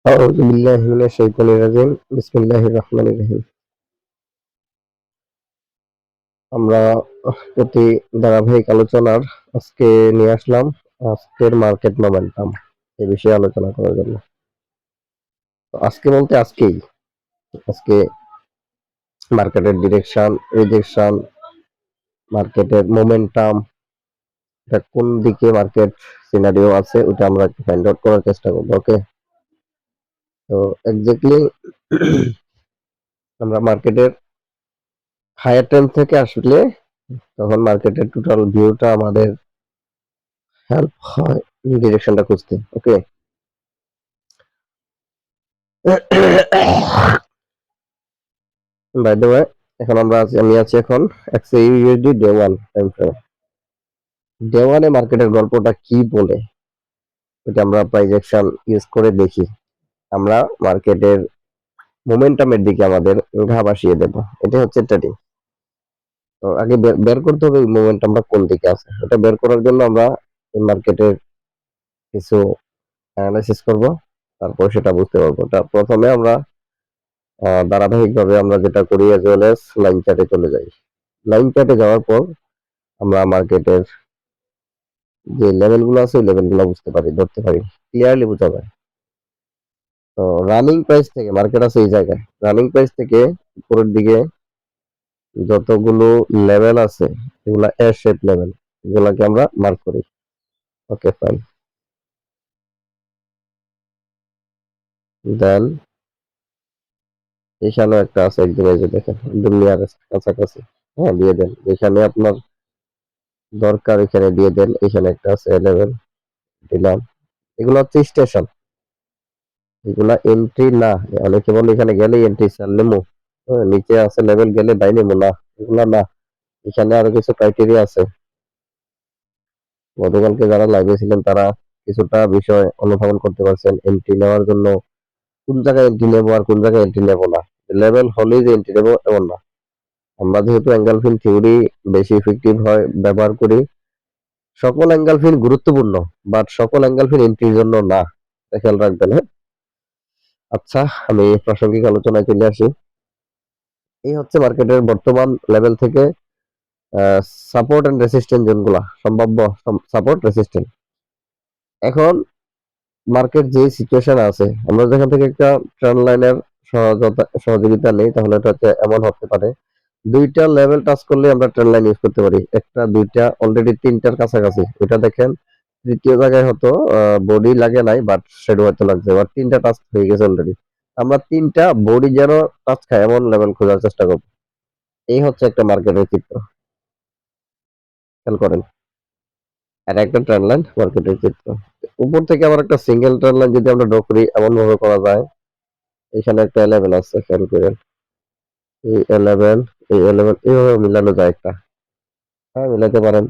আউযু বিল্লাহি মিনাশ শাইতানির রাজিম। বিসমিল্লাহির রহমানির রহিম। আমরা প্রতি ধারাবাহিক আলোচনার আজকে নিয়ে আসলাম আজকের মার্কেট মোমেন্টাম এই বিষয়ে আলোচনা করার জন্য। তো আজকে বলতে আজকে মার্কেটের ডিরেকশন, রিজেকশন, মার্কেটের মোমেন্টাম, এটা কোন দিকে মার্কেট সিনারিও আছে ওটা আমরা একটু ফাইন্ড আউট করার চেষ্টা করবো। ওকে, তো এক্স্যাক্টলি আমরা মার্কেটের হায়ার টাইম থেকে আসলে তখন মার্কেটের টোটাল ভিউটা আমাদের হেল্প হয় ডিরেকশনটা খুঁজতে। ওকে, বাই দ্য ওয়ে, এখন আমি আছি এখন XAUUSD day one time frame. Day ওয়ানে মার্কেটের গল্পটা কি বলে এটা আমরা প্রাইস অ্যাকশন ইউজ করে দেখি। আমরা মার্কেটের মোমেন্টামের দিকে আমাদের ঘা ভাসিয়ে দেব। এটা হচ্ছে ট্রেডিং। তো আগে বের করতে হবে মোমেন্টামটা কোন দিকে আছে। এটা বের করার জন্য আমরা এই মার্কেটের কিছু অ্যানালাইসিস করব, তারপর সেটা বুঝতে পারবো। প্রথমে আমরা ধারাবাহিকভাবে আমরা যেটা করি অ্যাজ ওয়েল এজ লাইন চার্টে চলে যাই। লাইন চার্টে যাওয়ার পর আমরা মার্কেটের যে লেভেলগুলো আছে ওই লেভেলগুলো বুঝতে পারি, ধরতে পারি, ক্লিয়ারলি বোঝা যায়। তো রানিং প্রাইস থেকে মার্কেট আছে এই জায়গায়, রানিং প্রাইস থেকে উপরের দিকে যতগুলো লেভেল আছে এগুলা এ শেপ লেভেল, এগুলাকে আমরা মার্ক করি। Okay fine. দেন এখানেও একটা আছে, একদম এই যে দেখেন একদম নিয়ারেস্ট কাছাকাছি। হ্যাঁ, দিয়ে দেন যেখানে আপনার দরকার এখানে দিয়ে দেন। এখানে একটা আছে লেভেল, দিলাম। এগুলো হচ্ছে স্টেশন, এগুলা এন্ট্রি না। অনেকে বলে এখানে গেলে এন্ট্রি চাল নেমু, নিচে আছে লেভেল গেলে বাই নেমু না, এগুলা না। এখানে আরো কিছু ক্রাইটেরিয়া আছে। গতকালকে যারা লাইভে ছিলেন তারা কিছুটা বিষয় অনুধাবন করতে পারছেন। এন্ট্রি নেওয়ার জন্য কোন জায়গায় এন্ট্রি নেবো আর কোন জায়গায় এন্ট্রি নেবো না, লেভেল হলেই যে এন্ট্রি নেবো এমন না। আমরা যেহেতু এঙ্গেলফিন থিওরি বেশি ইফেক্টিভ হয় ব্যবহার করি, সকল এঙ্গেলফিন গুরুত্বপূর্ণ, বাট সকল এঙ্গেলফিন এন্ট্রির জন্য না, এটা খেয়াল রাখবেন। হ্যাঁ, আচ্ছা, আমি প্রাসঙ্গিক আলোচনায় চলে আসি। এই হচ্ছে মার্কেটের বর্তমান লেভেল থেকে সাপোর্ট এন্ড রেসিস্ট্যান্স জোনগুলা, সম্ভাব্য সাপোর্ট রেসিস্ট্যান্স। এখন মার্কেট যে সিচুয়েশন আছে, আমরা যেখান থেকে একটা ট্রেন্ড লাইনের সহযোগিতা নেই, তাহলে এটা হচ্ছে এমন হতে পারে দুইটা লেভেল টাচ করলে আমরা ট্রেন্ড লাইন ইউজ করতে পারি। একটা, দুইটা, অলরেডি তিনটার কাছাকাছি। এটা দেখেন তৃতীয় জায়গায় হয়তো বডি লাগে নাই, বাট শ্যাডো হয়তো লাগছে, বাট তিনটা টাচ হয়ে গেছে অলরেডি। আমরা তিনটা বডি যেন টাচ খায় এমন লেভেল খোঁজার চেষ্টা করবো। এই হচ্ছে একটা মার্কেটের চিত্র, খেয়াল করেন। আর একটা ট্রেন্ড লাইন মার্কেটের চিত্র। উপর থেকে আবার একটা সিঙ্গেল ট্রেন্ড লাইন যদি আমরা ড্র করি এমন ভাবে করা যায়। এখানে একটা 11 আছে, খেয়াল করেন। এই 11, এই 11 এইভাবে মিলানো যায় একটা। হ্যাঁ, মিলাতে পারেন,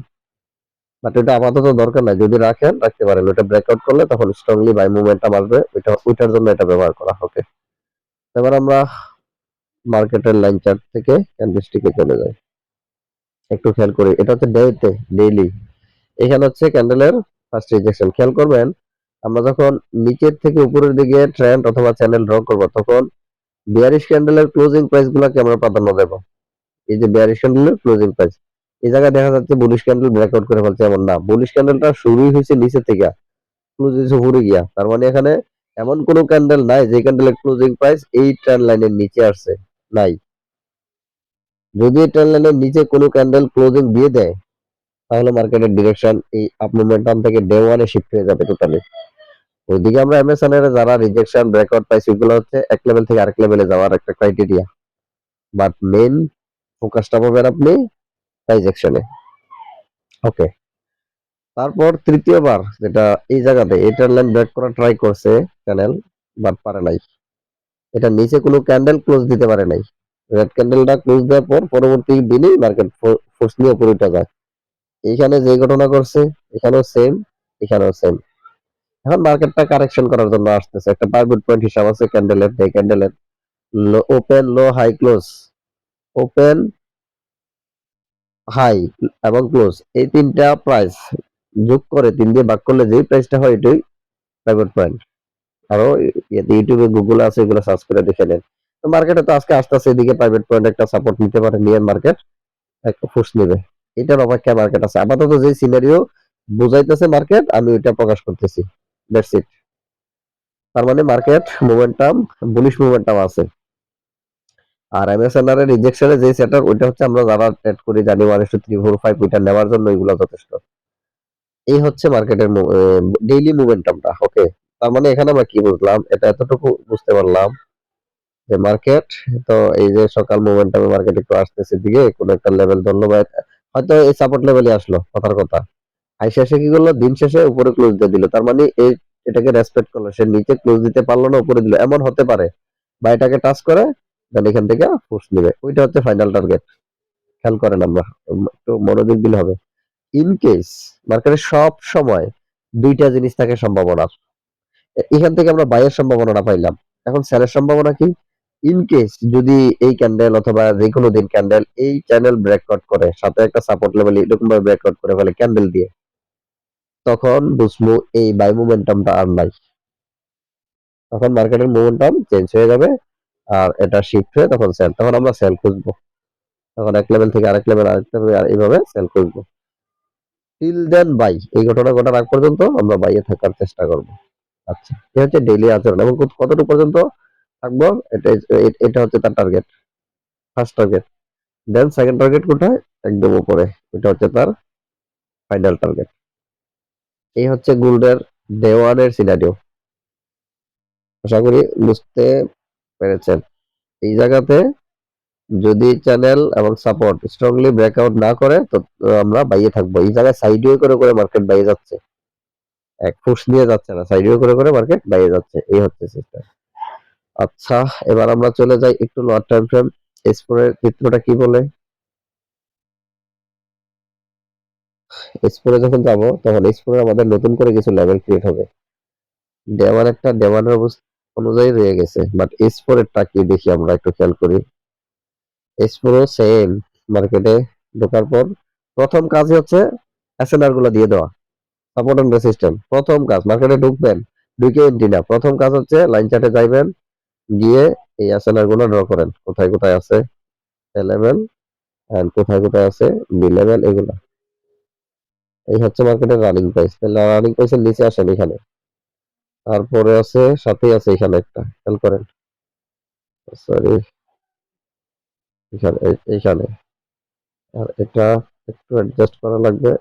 বাট এটা আপাতত দরকার নাই। যদি রাখতে পারেন, ওটা ব্রেকআউট করলে তখন স্ট্রংলি বাই মুভমেন্টটা আসবে, ওইটার জন্য এটা ব্যবহার করা হবে। এবার আমরা মার্কেটের লাইন চার্ট থেকে ক্যান্ডেলস্টিকে চলে যাই। একটু খেয়াল করি, এটা হচ্ছে ডেইলি। এখানে হচ্ছে ক্যান্ডেলের ফার্স্ট রিজেকশন। খেয়াল করবেন, আমরা যখন নিচের থেকে উপরের দিকে ট্রেন্ড অথবা চ্যানেল ড্র করব, তখন বিয়ারিশ ক্যান্ডেলের ক্লোজিং প্রাইস গুলাকে আমরা প্রাধান্য দেব। এই যে বিয়ারিশ ক্যান্ডেলের ক্লোজিং প্রাইস, এই জায়গায় দেখা যাচ্ছে বুলিশ ক্যান্ডেল ব্রেকআউট করে ফেলছে, এমন না। বুলিশ ক্যান্ডেলটা শুরুই হয়েছে নিচে থেকে, ক্লোজ হয়েছে উপরে গিয়া। তার মানে এখানে এমন কোন ক্যান্ডেল নাই যে ক্যান্ডেলের ক্লোজিং প্রাইস এই ট্রেন্ড লাইনের নিচে আসছে, নাই। যদি এই ট্রেন্ড লাইনের নিচে কোনো ক্যান্ডেল ক্লোজিং দিয়ে দেয়, তাহলে মার্কেটের ডিরেকশন এই আপ মোমেন্টাম থেকে ডে ওয়ানে শিফট হয়ে যাবে টোটালি। ওইদিকে আমরা এমএসএন এর যারা রিজেকশন ব্রেকআউট পাইছি, ওগুলো হচ্ছে এক লেভেল থেকে আরেক লেভেলে যাওয়ার একটা ক্রাইটেরিয়া, বাট মেইন ফোকাসটা পাবেন আপনি প্রাইস অ্যাকশনে। ওকে, তারপর তৃতীয়বার যেটা এই জায়গাতে এই ট্রেন্ড লাইন ব্রেক করা ট্রাই করছে চ্যানেল, বাট পারে নাই। এটা নিচে কোনো ক্যান্ডেল ক্লোজ দিতে পারে নাই। রেড ক্যান্ডেলটা ক্লোজ দেওয়ার পর পরবর্তী দিনই মার্কেট ফোর্স নিয়ে উপরে উঠে যায়। এইখানে যে ঘটনা করছে এখানেও সেম, এখানেও সেম। এখন মার্কেটটা কারেকশন করার জন্য আসতেছে। একটা টার্গেট পয়েন্ট হিসাব আছে ক্যান্ডেলের, ডে ক্যান্ডেলের লো ওপেন, লো, হাই, ক্লোজ। ওপেন, হাই এবং ক্লোজ, এই তিনটা প্রাইস যোগ করে 3 দিয়ে ভাগ করলে যেই প্রাইসটা হয় এটাই টার্গেট পয়েন্ট। আরো ইউটিউবে গুগলে আছে, এগুলো সার্চ করে দেখে নেন। তো মার্কেটে তো আজকে আস্তে আস্তে এদিকে প্রাইভেট পয়েন্ট একটা সাপোর্ট নিতে পারে, নিয়ে মার্কেট একটা ফুস নেবে। এটার অপেক্ষা মার্কেট আছে। আপাতত যে সিনারিও বুঝাইতেছে মার্কেট, আমি ওইটা প্রকাশ করতেছি। That's it. তার মানে মার্কেট মোমেন্টাম, বুলিশ মোমেন্টাম আছে। আর এমএসএনআর এর রিজেকশনে যে সেটার, ওইটা হচ্ছে আমরা যারা ট্রেড করি জানি 1:345, ওইটা নেওয়ার জন্য এগুলো যথেষ্ট। এই হচ্ছে মার্কেটের ডেইলি মোমেন্টামটা। ওকে, তার মানে এখানে আমরা কি বুঝলাম, এটা এতটুকু বুঝতে পারলাম যে মার্কেট, তো এই যে সকাল মোমেন্টামে মার্কেট একটু আসতেছে দিকে কোন একটা লেভেল ধরলো, বা হয়তো এই সাপোর্ট লেভেলে আসলো, কথার কথা আইসা এসে কি করলো, দিন শেষে উপরে ক্লোজ দিয়ে দিল। তার মানে এই এটাকে রেসপেক্ট করলো, সে নিচে ক্লোজ দিতে পারলো না, উপরে দিল, এমন হতে পারে। বা এটাকে টাচ করে দেন এখান থেকে ফুস নিবে, ওইটা হচ্ছে ফাইনাল টার্গেট। খেয়াল করেন, আমরা একটু মনোযোগ দিলে হবে। ইন কেস মার্কেটে সব সময় দুইটা জিনিস থাকে সম্ভাবনা, এখান থেকে আমরা বাইয়ের সম্ভাবনাটা পাইলাম। এখন সেলের সম্ভাবনা কি? ইন কেস যদি এই ক্যান্ডেল অথবা যে কোনো দিন ক্যান্ডেল এই চ্যানেল ব্রেকআউট করে, সাথে একটা সাপোর্ট লেভেল এরকম ভাবে ব্রেকআউট করে ফেলে ক্যান্ডেল দিয়ে, তখন বুঝবো এই বাই মোমেন্টামটা আর নাই। তখন মার্কেটের মোমেন্টাম চেঞ্জ হয়ে যাবে, আর এটা শিফট হয়ে তখন সেল, তখন আমরা সেল খুঁজবো। তখন এক লেভেল থেকে আরেক লেভেল, আরেক লেভেল, আর এইভাবে সেল খুঁজবো। টিল দেন বাই, এই ঘটনা ঘটার আগ পর্যন্ত আমরা বাইয়ে থাকার চেষ্টা করব। আচ্ছা, এটা হচ্ছে ডেইলি আচরণ, এবং কতটুকু পর্যন্ত থাকবো, এটা এটা হচ্ছে তার target, first target. Then second target কোথায়? একদম উপরে, এটা হচ্ছে তার ফাইনাল টার্গেট। এই হচ্ছে গোল্ডের ডে ওয়ানের সিনারিও। আশা করি বুঝতে পেরেছেন। এই জায়গাতে যদি চ্যানেল এবং সাপোর্ট স্ট্রংলি ব্রেকআউট না করে, তো আমরা বাইয়ে থাকবো। এই জায়গায় সাইডওয়ে করে করে মার্কেট বাইয়ে যাচ্ছে, এক ফুস নিয়ে যাচ্ছে না, সাইডওয়ে করে করে মার্কেট বাইয়ে যাচ্ছে। এই হচ্ছে সিস্টেম। আচ্ছা, এবার আমরা চলে যাই একটু লোয়ার টাইম ফ্রেম। S4 এর চিত্রটা কি বলে? S4 এ যখন যাব, তখন S4 এ আমাদের নতুন করে কিছু লেভেল ক্রিয়েট হবে। ডে 1 একটা ডে 1 এর অনুযায়ী রয়ে গেছে, বাট S4 এরটা কি দেখি আমরা একটু খেয়াল করি। S4 ও সেম, মার্কেটে ঢোকার পর প্রথম কাজই হচ্ছে এসএনআর গুলো দিয়ে দেওয়া, সাপোর্ট এন্ড রেসিস্ট্যান্স। প্রথম কাজ মার্কেটে ঢুকবেন, ঢুকে এন্ট্রি না, প্রথম কাজ হচ্ছে লাইন চার্টে যাইবেন, গিয়ে এই এসএনআর গুলো ড্র করেন, কোথায় কোথায় আছে এ লেভেল এন্ড কোথায় কোথায় আছে বি লেভেল, এগুলা। এই হচ্ছে মার্কেটের রানিং প্রাইস। তাহলে রানিং প্রাইসের নিচে আসেন এখানে, তারপরে আছে সাথেই আছে এখানে একটা, খেয়াল করেন, সরি, এখানে এইখানে। আর এটা একটু অ্যাডজাস্ট করা লাগবে,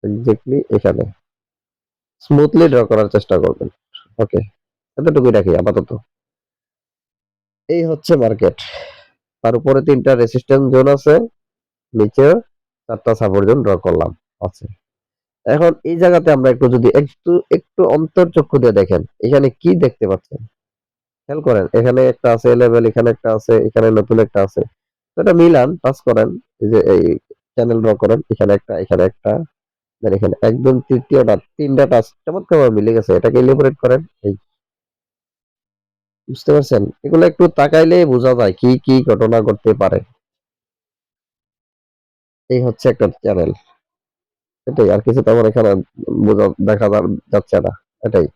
এক্স্যাক্টলি এখানে স্মুথলি ড্র করার চেষ্টা করবেন। ওকে, এতটুকুই রাখি আপাতত। এই হচ্ছে মার্কেট। তার উপরে 3টা রেসিস্ট্যান্স জোন আছে, নিচে 4টা সাপোর্ট জোন ড্র করলাম আছে। এখন এই জায়গাতে আমরা একটু যদি একটু একটু অন্তর্চক্ষু দিয়ে দেখেন, এখানে কি দেখতে পাচ্ছেন খেয়াল করেন। এখানে একটা আছে লেভেল, এখানে একটা আছে, এখানে নতুন একটা আছে। তো এটা মিলান, টাচ করেন, এই যে এই চ্যানেল ড্র করেন, এখানে একটা, এখানে একটা, দেন এখানে একদম তৃতীয়টা, 3টা টাচ চমৎকার ভাবে মিলে গেছে। এটাকে ইলিমিনেট করেন। এই বুঝতে পারছেন, এগুলো একটু তাকাইলেই বোঝা যায় কি কি ঘটনা ঘটতে পারে। এই হচ্ছে একটা চ্যানেল, এটাই, আর কিছু তেমন এখানে দেখা যাচ্ছে না। এটাই,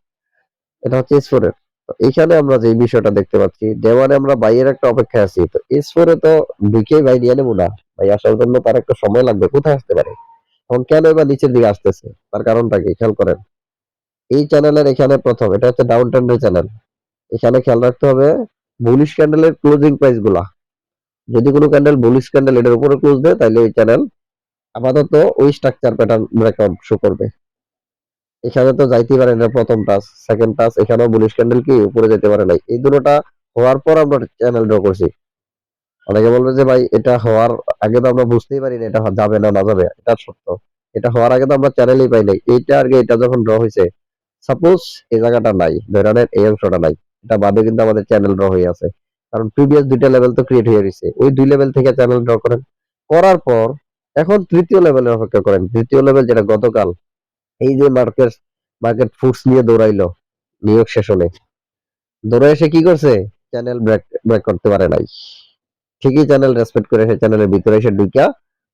এটা হচ্ছে S4 এর। তো এইখানে আমরা যে বিষয়টা দেখতে পাচ্ছি, ডে 1 আমরা বাইয়ের একটা অপেক্ষায় আছি, তো S4 এ তো ঢুকেই বাই নিয়ে নেবো না, ভাই আসার জন্য তার একটা সময় লাগবে, কোথায় আসতে পারে। এখন কেন এবার নিচের দিকে আসতেছে, তার কারণটা কি খেয়াল করেন। এই চ্যানেলের এখানে প্রথম, এটা হচ্ছে ডাউন ট্রেন্ডের চ্যানেল। এখানে খেয়াল রাখতে হবে বুলিশ ক্যান্ডেলের ক্লোজিং প্রাইস গুলা। যদি কোনো ক্যান্ডেল বুলিশ ক্যান্ডেল এটার উপরে ক্লোজ দেয়, তাহলে ওই চ্যানেল আপাতত ওই স্ট্রাকচার প্যাটার্ন ব্রেকআউট শো করবে। এখানে তো যাইতেই পারে না, প্রথম টাচ, সেকেন্ড টাচ, এখানেও বুলিশ ক্যান্ডেল কি উপরে যেতে পারে নাই। এই দুটোটা হওয়ার পর আমরা চ্যানেল ড্র করছি। অনেকে বলবে যে ভাই এটা হওয়ার আগে তো আমরা বুঝতেই পারি না এটা যাবে না, না যাবে, এটা সত্য। এটা হওয়ার আগে তো আমরা চ্যানেলই পাই নাই। এইটা আগে, এটা যখন ড্র হয়েছে, সাপোজ এই জায়গাটা নাই, ধরে নেন এই অংশটা নাই, এটা বাদে কিন্তু আমাদের চ্যানেল ড্র হয়ে আছে, কারণ প্রিভিয়াস 2টা লেভেল তো ক্রিয়েট হয়ে গেছে। ওই 2 লেভেল থেকে চ্যানেল ড্র করেন, করার পর এখন তৃতীয় লেভেলের অপেক্ষা করেন। তৃতীয় লেভেল যেটা গতকাল, এই যে মার্কেট মার্কেট ফুডস নিয়ে দৌড়াইলো নিউ ইয়র্ক সেশনে, দৌড়ে এসে কি করছে, চ্যানেল ব্রেক করতে পারে নাই। ঠিকই চ্যানেল রেসপেক্ট করে সে চ্যানেলের ভিতরে এসে ঢুকিয়া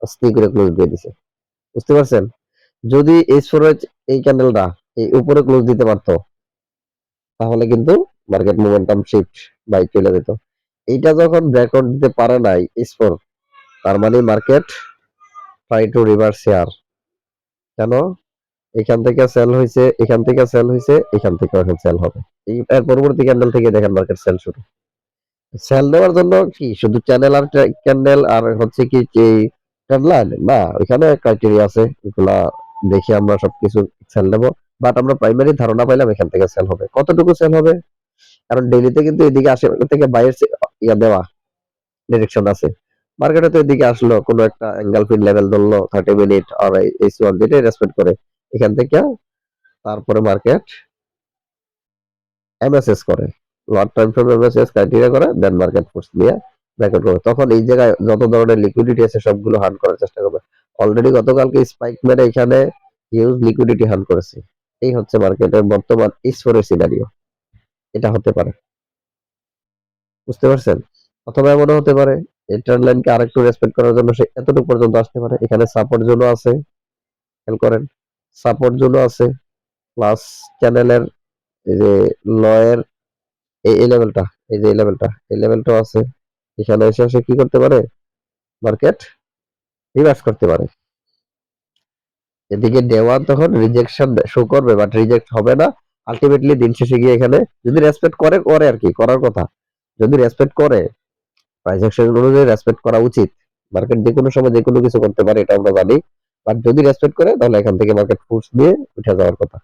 অস্থির করে ক্লোজ দিয়ে দিছে। বুঝতে পারছেন, যদি এই স্টোরেজ এই ক্যান্ডেলটা এই উপরে ক্লোজ দিতে পারতো, তাহলে কিন্তু মার্কেট মোমেন্টাম শিফট বাই চলে যেত। এইটা যখন ব্রেকআউট দিতে পারে নাই S4, তার মানে market try to reverse share. কেন? এখান থেকে সেল হয়েছে, এখান থেকে সেল হয়েছে, এখান থেকে এখন সেল হবে। এর পরবর্তী ক্যান্ডেল থেকে দেখেন মার্কেট সেল শুরু। সেল দেওয়ার জন্য কি শুধু চ্যানেল আর ক্যান্ডেল আর হচ্ছে কি এই ট্রেন্ড লাইন না, ওইখানে ক্রাইটেরিয়া আছে, এগুলা দেখে আমরা সবকিছু সেল নেবো। বাট আমরা প্রাইমারি ধারণা পাইলাম এখান থেকে সেল হবে। কতটুকু সেল হবে? কারণ ডেইলিতে কিন্তু এদিকে আশেপাশে থেকে বাইরের ইয়া দেওয়া ডিরেকশন আছে। মার্কেটে তো এদিকে আসলো, কোনো একটা এঙ্গেলফিন লেভেল ধরলো 30 মিনিট আর S1 যেটাই রেসপেক্ট করে এখান থেকে, তারপরে মার্কেট এমএসএস করে, লট টাইম ফ্রেম এমএসএস ক্রাইটেরিয়া করে, দেন মার্কেট ফোর্স দিয়ে ব্যাকআউট করে। তখন এই জায়গায় যত ধরনের লিকুইডিটি আছে সবগুলো হান্ট করার চেষ্টা করবে। অলরেডি গতকালকে স্পাইক মেরে এখানে হিউজ লিকুইডিটি হান্ট করেছে। এই হচ্ছে মার্কেটের বর্তমান S4 এর সিনারিও। এটা হতে পারে, বুঝতে পারছেন? অথবা এমনও হতে পারে এই ট্রেন্ড লাইনকে আরেকটু রেসপেক্ট করার জন্য সে এতটুকু পর্যন্ত আসতে পারে। এখানে সাপোর্ট জোনও আছে, খেয়াল করেন, সাপোর্ট জোনও আছে, প্লাস চ্যানেলের এই যে লয়ের এই লেভেলটা, এই যে এই লেভেলটা, এই লেভেলটাও আছে। এখানে এসে এসে কি করতে পারে মার্কেট? রিভার্স করতে পারে। এদিকে দেওয়ান তখন রিজেকশন শো করবে, বাট রিজেক্ট হবে না। আলটিমেটলি দিন শেষে গিয়ে এখানে যদি রেসপেক্ট করে করে আর কি করার কথা, যদি রেসপেক্ট করে প্রাইস অ্যাকশন অনুযায়ী রেসপেক্ট করা উচিত। মার্কেট যে কোনো সময় যে কোনো কিছু করতে পারে, এটা আমরা জানি। বাট যদি রেসপেক্ট করে তাহলে এখান থেকে মার্কেট ফোর্স দিয়ে উঠে যাওয়ার কথা।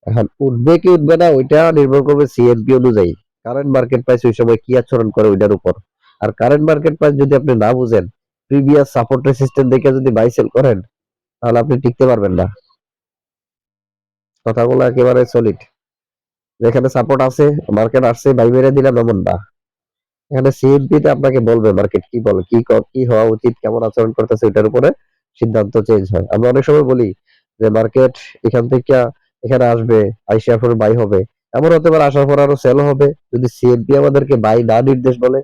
এখন উঠবে কি উঠবে না ওইটা নির্ভর করবে সিএনপি অনুযায়ী, কারেন্ট মার্কেট প্রাইস ওই সময় কি আচরণ করে ওইটার উপর। আর কারেন্ট মার্কেট প্রাইস যদি আপনি না বুঝেন, প্রিভিয়াস সাপোর্ট রেজিস্ট্যান্স দেখে যদি বাই সেল করেন, তাহলে আপনি টিকতে পারবেন না। কথাগুলো একেবারে সলিড। যেখানে সাপোর্ট আছে মার্কেট আসছে বাই মেরে দিলাম এমন না। এখানে সিএনপি তে আপনাকে বলবে মার্কেট কি বলে, কি হওয়া উচিত, কেমন আচরণ করতেছে, এটার উপরে সিদ্ধান্ত চেঞ্জ হয়। আমরা অনেক সময় বলি যে মার্কেট এখান থেকে এখানে আসবে, আইসার পর বাই হবে। এমন হতে পারে আসার পর আরো সেল হবে, যদি সিএনপি আমাদেরকে বাই না নির্দেশ বলে।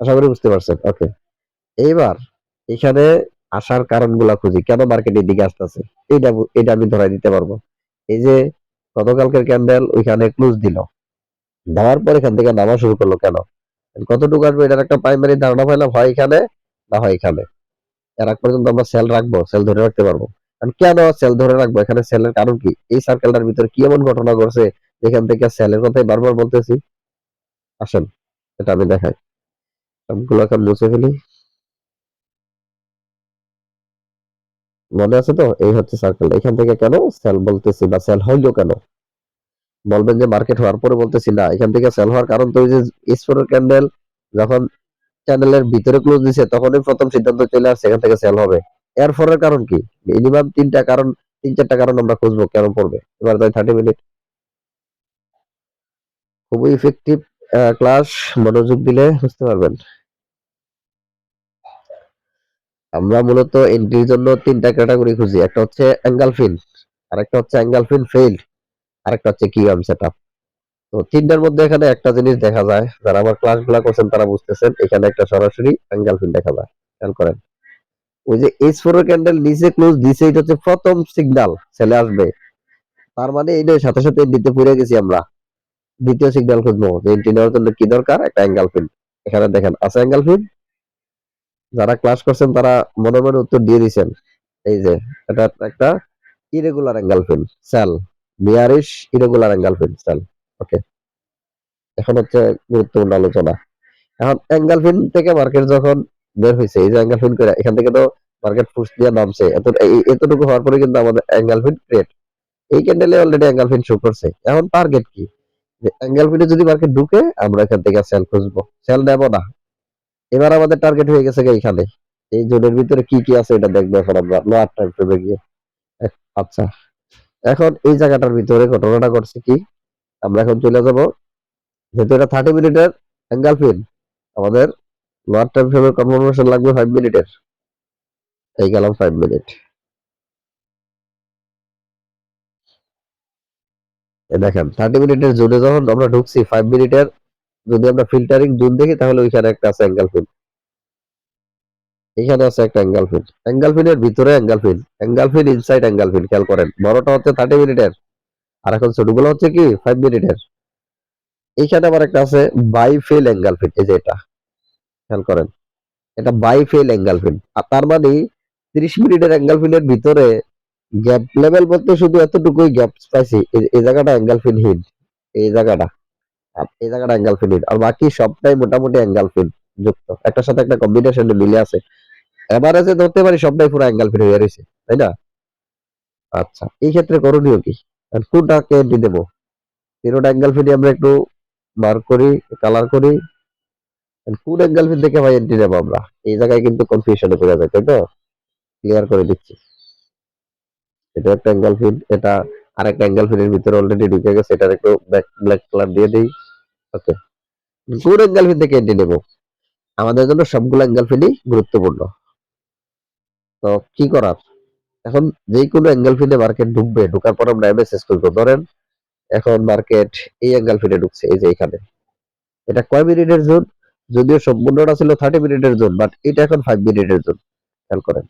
আশা করি বুঝতে পারছেন। ওকে, এইবার এখানে আসার কারণগুলা খুঁজি, কেন মার্কেট এর দিকে আসতেছে। এটা আমি ধরাই দিতে পারবো। এই যে গতকালকের ক্যান্ডেল ওইখানে ক্লোজ দিল, দেওয়ার পর এখান থেকে নামা শুরু করলো কেন? কতটুকু আসবে এটার একটা প্রাইমারি ধারণা পাইলাম, হয় এখানে না হয় এখানে। এর আগ পর্যন্ত আমরা সেল রাখবো, সেল ধরে রাখতে পারবো। কারণ কেন সেল ধরে রাখবো, এখানে সেলের কারণ কি? এই সার্কেলটার ভিতরে কি এমন ঘটনা ঘটছে যেখান থেকে সেলের কথাই বারবার বলতেছি। আসেন এটা আমি দেখাই, সবগুলো এখন মুছে ফেলি। মনে আছে তো? এই হচ্ছে সার্কেল। এখান থেকে কেন সেল বলতেছি বা সেল হইলো কেন? বলবেন যে মার্কেট হওয়ার পরে বলতেছি না, এখান থেকে সেল হওয়ার কারণ তো ওই যে S4 ক্যান্ডেল যখন চ্যানেলের ভিতরে ক্লোজ দিছে তখনই প্রথম সিদ্ধান্ত চলে আসছে এখান থেকে সেল হবে। এর ফরের কারণ কি? মিনিমাম তিনটা কারণ, তিন চারটা কারণ আমরা খুঁজবো কেন পড়বে। এবার তাই 30 মিনিট খুবই ইফেক্টিভ ক্লাস, মনোযোগ দিলে বুঝতে পারবেন। আমরা মূলত এন্ট্রির জন্য তিনটা ক্যাটাগরি খুঁজি, একটা হচ্ছে এঙ্গালফিন, আরেকটা হচ্ছে এঙ্গালফিন ফেইল্ড, আরেকটা হচ্ছে কিউএম সেটআপ। তো তিনটার মধ্যে এখানে একটা জিনিস দেখা যায়, যারা আমার ক্লাসগুলো করছেন তারা বুঝতেছেন, এখানে একটা সরাসরি এঙ্গালফিন দেখা যায়। খেয়াল করেন, ওই যে S4 ক্যান্ডেল নিচে ক্লোজ দিছে, এটা হচ্ছে প্রথম সিগন্যাল ছেলে আসবে। তার মানে এইটার সাথে সাথে এন্ট্রিতে পড়ে গেছি আমরা। দ্বিতীয় সিগন্যাল খুঁজবো যে এন্ট্রি নেওয়ার জন্য কি দরকার, একটা এঙ্গেলফিন। এখানে দেখেন আছে এঙ্গেলফিন। যারা ক্লাস করছেন তারা মনে মনে উত্তর দিয়ে দিয়েছেন। এই যে এটা একটা irregular engulfing sell, bearish irregular engulfing sell. Okay, এখন হচ্ছে গুরুত্বপূর্ণ আলোচনা। এখন এঙ্গেলফিন থেকে মার্কেট যখন বের হয়েছে, এই যে এঙ্গেলফিন করে এখান থেকে তো মার্কেট ফুস দিয়ে নামছে, এতটুকু হওয়ার পরে কিন্তু আমাদের এঙ্গেলফিন ক্রিয়েট, এই ক্যান্ডেলে অলরেডি এঙ্গেলফিন শো করছে। এখন টার্গেট কি? যে এঙ্গেলফিনে যদি মার্কেট ঢুকে আমরা এখান থেকে সেল খুঁজবো, সেল নেবো না। এবার আমাদের টার্গেট হয়ে গেছে এইখানে, এই জোনের ভিতরে কি কি আছে এটা দেখবো এখন আমরা লোয়ার টাইম ফ্রেমে গিয়ে। আচ্ছা, এখন এই জায়গাটার ভিতরে ঘটনাটা ঘটছে কি, আমরা এখন চলে যাব, যেহেতু এটা 30 মিনিটের এঙ্গেলফিন, আমাদের লোয়ার টাইম ফ্রেমের কনফার্মেশন লাগবে 5 মিনিটের। এই গেলাম 5 মিনিট। দেখেন 30 মিনিটের জোনে যখন আমরা ঢুকছি, 5 মিনিটের যদি আমরা ফিল্টারিং জোন দেখি তাহলে ওইখানে একটা আছে এঙ্গেলফিন, এখানে আছে একটা এঙ্গেলফিন, এঙ্গেলফিনের ভিতরে এঙ্গেলফিন, এঙ্গেলফিন ইনসাইড এঙ্গেলফিন। খেয়াল করেন বড়টা হচ্ছে 30 মিনিটের, আর এখন ছোটগুলো হচ্ছে কি 5 মিনিটের। এইখানে আবার একটা আছে বাই ফেল অ্যাঙ্গেল ফিট, এই যে এটা খেয়াল করেন, এটা বাই ফেল অ্যাঙ্গেল ফিট। আর তার মানে 30 মিনিটের অ্যাঙ্গেল ফিটের ভিতরে গ্যাপ লেভেল বলতে শুধু এতটুকুই গ্যাপ পাইছি, এই জায়গাটা অ্যাঙ্গেল ফিট হিট, এই জায়গাটা, আর এই জায়গাটা অ্যাঙ্গেল ফিট হিট, আর বাকি সবটাই মোটামুটি অ্যাঙ্গেল ফিট যুক্ত, একটার সাথে একটা কম্বিনেশনে মিলে আছে। এভারেজে ধরতে পারি সবটাই পুরো অ্যাঙ্গেল ফিট হয়ে রয়েছে, তাই না? আচ্ছা, এই ক্ষেত্রে করণীয় কি? আর কোনটাকে এন্ট্রি দেবো? তিনোটা অ্যাঙ্গেল ফিট আমরা একটু মার্ক করি, কালার করি। আর কোন অ্যাঙ্গেল ফিট দেখে ভাই এন্ট্রি নেবো আমরা? এই জায়গায় কিন্তু কনফিউশনে পড়ে যায়, তাই তো? ক্লিয়ার করে দিচ্ছি। এটা একটা অ্যাঙ্গেল ফিট, এটা আরেকটা অ্যাঙ্গেল ফিটের ভিতরে অলরেডি ঢুকে গেছে, এটার একটু ব্ল্যাক কালার দিয়ে দিই। ওকে, কোন অ্যাঙ্গেল ফিট থেকে এন্ট্রি নেবো? আমাদের জন্য সবগুলো অ্যাঙ্গেল ফিটই গুরুত্বপূর্ণ। তো কি করার? এখন যেই কোনো অ্যাঙ্গেল ফিটে মার্কেট ঢুকবে, ঢোকার পর আমরা এমএসএস করবো। ধরেন এখন মার্কেট এই অ্যাঙ্গেল ফিটে ঢুকছে, এই যে এখানে। এটা কয় মিনিটের জোন? যদিও সম্পূর্ণটা ছিল 30 মিনিটের জোন, বাট এটা এখন 5 মিনিটের জোন। খেয়াল করেন।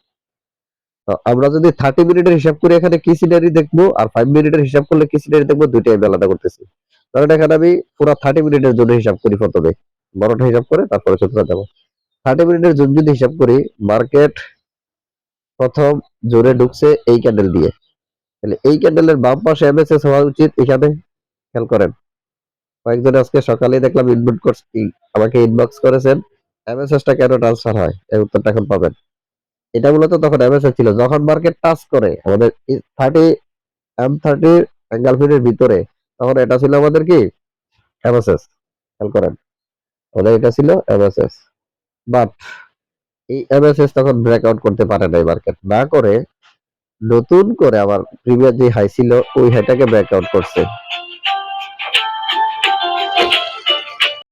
তো আমরা যদি 30 মিনিটের হিসাব করে এখানে কি সিনারি দেখবো, আর 5 মিনিটের হিসাব করলে কি সিনারি দেখবো, দুইটাই আমি আলাদা করতেছি। কারণ এখানে আমি পুরো 30 মিনিটের জন্য হিসাব করি প্রথমে, বড়টা হিসাব করে তারপরে ছোটটা দেবো। 30 মিনিটের জোন যদি হিসাব করি, মার্কেট প্রথম জোরে ঢুকছে এই ক্যান্ডেল দিয়ে, তাহলে এই ক্যান্ডেলের বাম পাশে এমএসএস হওয়া উচিত এখানে। খেয়াল করেন, কয়েকজন আজকে সকালে দেখলাম ইনবুট করছি, আমাকে ইনবক্স করেছেন এমএসএস টা কেন ট্রান্সফার হয়, এর উত্তরটা এখন পাবেন। এটা মূলত তখন এমএসএস ছিল, যখন মার্কেট টাচ করে আমাদের 30 M30 অ্যাঙ্গেল ফিটের ভিতরে, তখন এটা ছিল আমাদের কি এমএসএস। খেয়াল করেন, আমাদের এটা ছিল এমএসএস, বাট এই এমএসএস তখন ব্রেকআউট করতে পারে নাই, মার্কেট না করে নতুন করে আবার প্রিভিয়াস যে হাই ছিল ওই হাইটাকে ব্রেকআউট করছে।